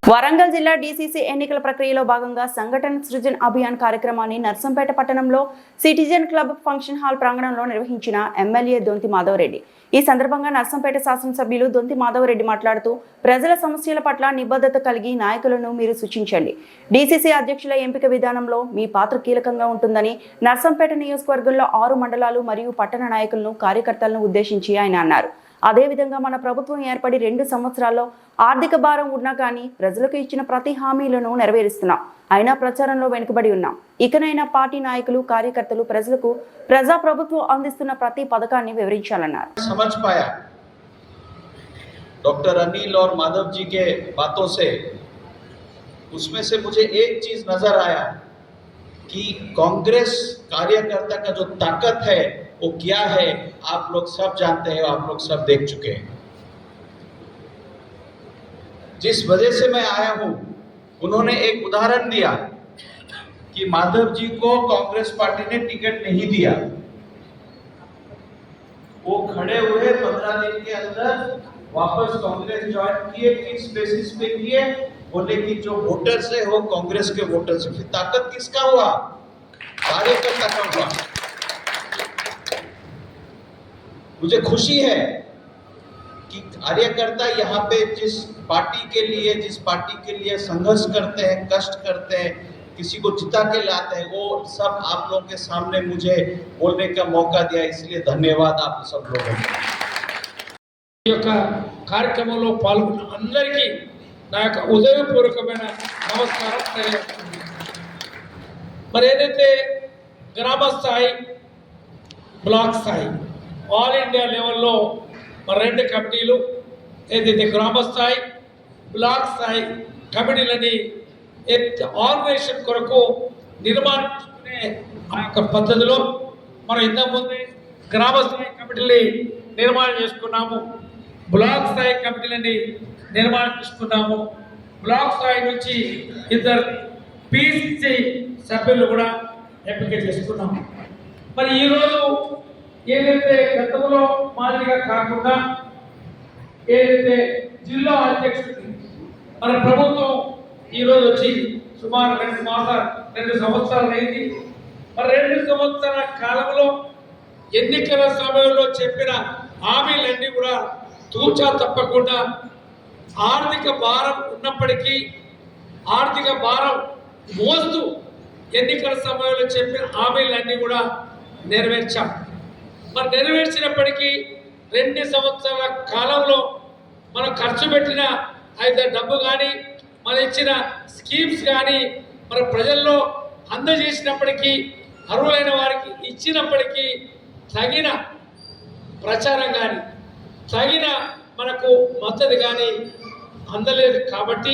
వరంగల్ జిల్లా డీసీసీ ఎన్నికల ప్రక్రియలో భాగంగా సంఘటన సృజన్ అభియాన్ కార్యక్రమాన్ని నర్సంపేట పట్టణంలో సిటిజన్ క్లబ్ ఫంక్షన్ హాల్ ప్రాంగణంలో నిర్వహించిన ఎమ్మెల్యే దొంతి మాధవరెడ్డి. ఈ సందర్భంగా నర్సంపేట శాసనసభ్యులు దొంతి మాధవరెడ్డి మాట్లాడుతూ ప్రజల సమస్యల పట్ల నిబద్ధత కలిగి నాయకులను మీరు సూచించండి. డీసీసీ అధ్యక్షుల ఎంపిక విధానంలో మీ పాత్ర కీలకంగా ఉంటుందని నర్సంపేట నియోజకవర్గంలో 6 మండలాలు మరియు పట్టణ నాయకులను కార్యకర్తలను ఉద్దేశించి ఆయన అన్నారు. అదేవిధంగా మన ప్రభుత్వం ఏర్పడి 2 సంవత్సరాల్లో ఆర్థిక భారం ఉన్నా కానీ ప్రజలకు ఇచ్చిన ప్రతి హామీలను నెరవేరుస్తున్నాం. అయినా ప్రచారంలో వెనుకబడి ఉన్నాం. ఇకనైనా పార్టీ నాయకులు కార్యకర్తలు ప్రజలకు ప్రజా ప్రభుత్వం అందిస్తున్న ప్రతి పథకాన్ని వివరించాలన్నారు. समझ पाया डॉक्टर अनिल और माधव जी के बातों से, उसमें से मुझे एक चीज नजर आया कि कांग्रेस कार्यकर्ता का जो ताकत है वो क्या है, आप लोग सब जानते हैं, आप लोग सब देख चुके हैं. जिस वजह से मैं आया हूं, उन्होंने एक उदाहरण दिया कि माधव जी को कांग्रेस पार्टी ने टिकट नहीं दिया. वो खड़े हुए 15 दिन के अंदर वापस कांग्रेस ज्वाइन किए. किस बेसिस पे किए? बोले कि जो वोटर्स है वो कांग्रेस के वोटर्स है. फिर ताकत किसका हुआ? कार्यकर्ता का हुआ. मुझे खुशी है कि कार्यकर्ता यहाँ पे जिस पार्टी के लिए संघर्ष करते हैं, कष्ट करते हैं, किसी को जिता के लाते हैं, वो सब आप लोगों के सामने मुझे बोलने का मौका दिया. इसलिए धन्यवाद आप सब लोगों को. ఈ యొక్క కార్యక్రమంలో పాల్గొన్న అందరికీ నా యొక్క ఉదయపూర్వకమైన నమస్కారం తెలియజేస్తున్నాను. మరి ఏదైతే గ్రామ స్థాయి, బ్లాక్ స్థాయి, ఆల్ ఇండియా లెవెల్లో మరి 2 కమిటీలు, ఏదైతే గ్రామ స్థాయి, బ్లాక్ స్థాయి కమిటీలని ఆర్గనైజేషన్ కొరకు నిర్మాణించుకునే ఆ యొక్క పద్ధతిలో మనం ఇంతకుముందే గ్రామ స్థాయి కమిటీని నిర్మాణం చేసుకున్నాము, బ్లాక్ స్థాయి కమిటీలని నిర్మాణం చేసుకున్నాము. బ్లాక్ స్థాయి నుంచి 2 పీసీసీ సభ్యులు కూడా ఎంపిక చేసుకున్నాము. మరి ఈరోజు ఏదైతే గతంలో మాదిరిగా కాకుండా ఏదైతే జిల్లా అధ్యక్షుడికి మన ప్రభుత్వం ఈరోజు వచ్చి సుమారు 2 సంవత్సరాలు అయింది. మరి 2 సంవత్సరాల కాలంలో ఎన్నికల సమయంలో చెప్పిన హామీలన్నీ కూడా తూచా తప్పకుండా ఆర్థిక భారం ఉన్నప్పటికీ ఆర్థిక భారం మోస్తూ ఎన్నికల సమయంలో చెప్పిన హామీలన్నీ కూడా నెరవేర్చాం. మరి నెరవేర్చినప్పటికీ 2 సంవత్సరాల కాలంలో మనం ఖర్చు పెట్టిన అయితే డబ్బు కానీ, మనం ఇచ్చిన స్కీమ్స్ కానీ మన ప్రజల్లో అందజేసినప్పటికీ, అర్హులైన వారికి ఇచ్చినప్పటికీ తగిన ప్రచారం కానీ, తగిన మనకు మద్దతు కానీ అందలేదు. కాబట్టి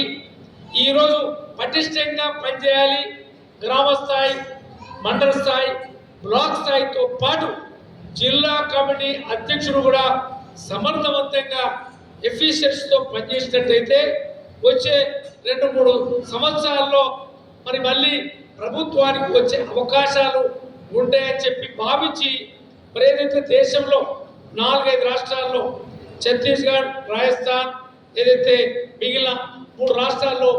ఈరోజు పటిష్టంగా పనిచేయాలి. గ్రామ స్థాయి, మండల స్థాయి, బ్లాక్ స్థాయితో పాటు జిల్లా కమిటీ అధ్యక్షుడు కూడా సమర్థవంతంగా ఎఫిషియన్సీతో పనిచేసినట్టయితే వచ్చే 2-3 సంవత్సరాల్లో మరి మళ్ళీ ప్రభుత్వానికి వచ్చే అవకాశాలు ఉంటాయని చెప్పి భావించి, మరి ఏదైతే దేశంలో 4-5 రాష్ట్రాల్లో, ఛత్తీస్గఢ్, రాజస్థాన్, ఏదైతే మిగిలిన 3 రాష్ట్రాల్లో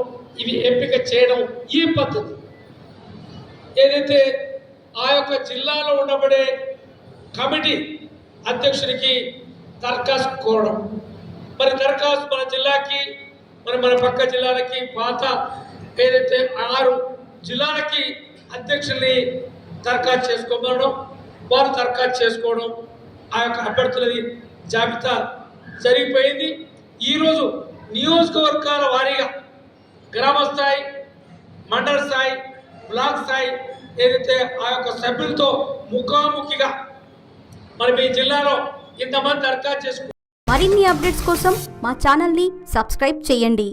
ఇవి ఎంపిక చేయడం ఈ పద్ధతి. ఏదైతే ఆ యొక్క జిల్లాలో ఉండబడే కమిటీ అధ్యక్షుడికి దరఖాస్తు కోరడం, మరి దరఖాస్తు మన జిల్లాకి, మన పక్క జిల్లాలకి, పాత ఏదైతే 6 జిల్లాలకి అధ్యక్షుల్ని దరఖాస్తు చేసుకోమనడం, వారు దరఖాస్తు చేసుకోవడం, ఆ యొక్క అభ్యర్థులది జాబితా జరిగిపోయింది. ఈరోజు నియోజకవర్గాల వారీగా గ్రామ స్థాయి, మండల స్థాయి, బ్లాక్ స్థాయి ఏదైతే ఆ యొక్క సభ్యులతో ముఖాముఖిగా మరి మీ జిల్లాలో ఇంతమంది దరఖాస్తు చేసుకో. మరిన్ని అప్డేట్స్ కోసం మా ఛానల్ని సబ్స్క్రైబ్ చేయండి.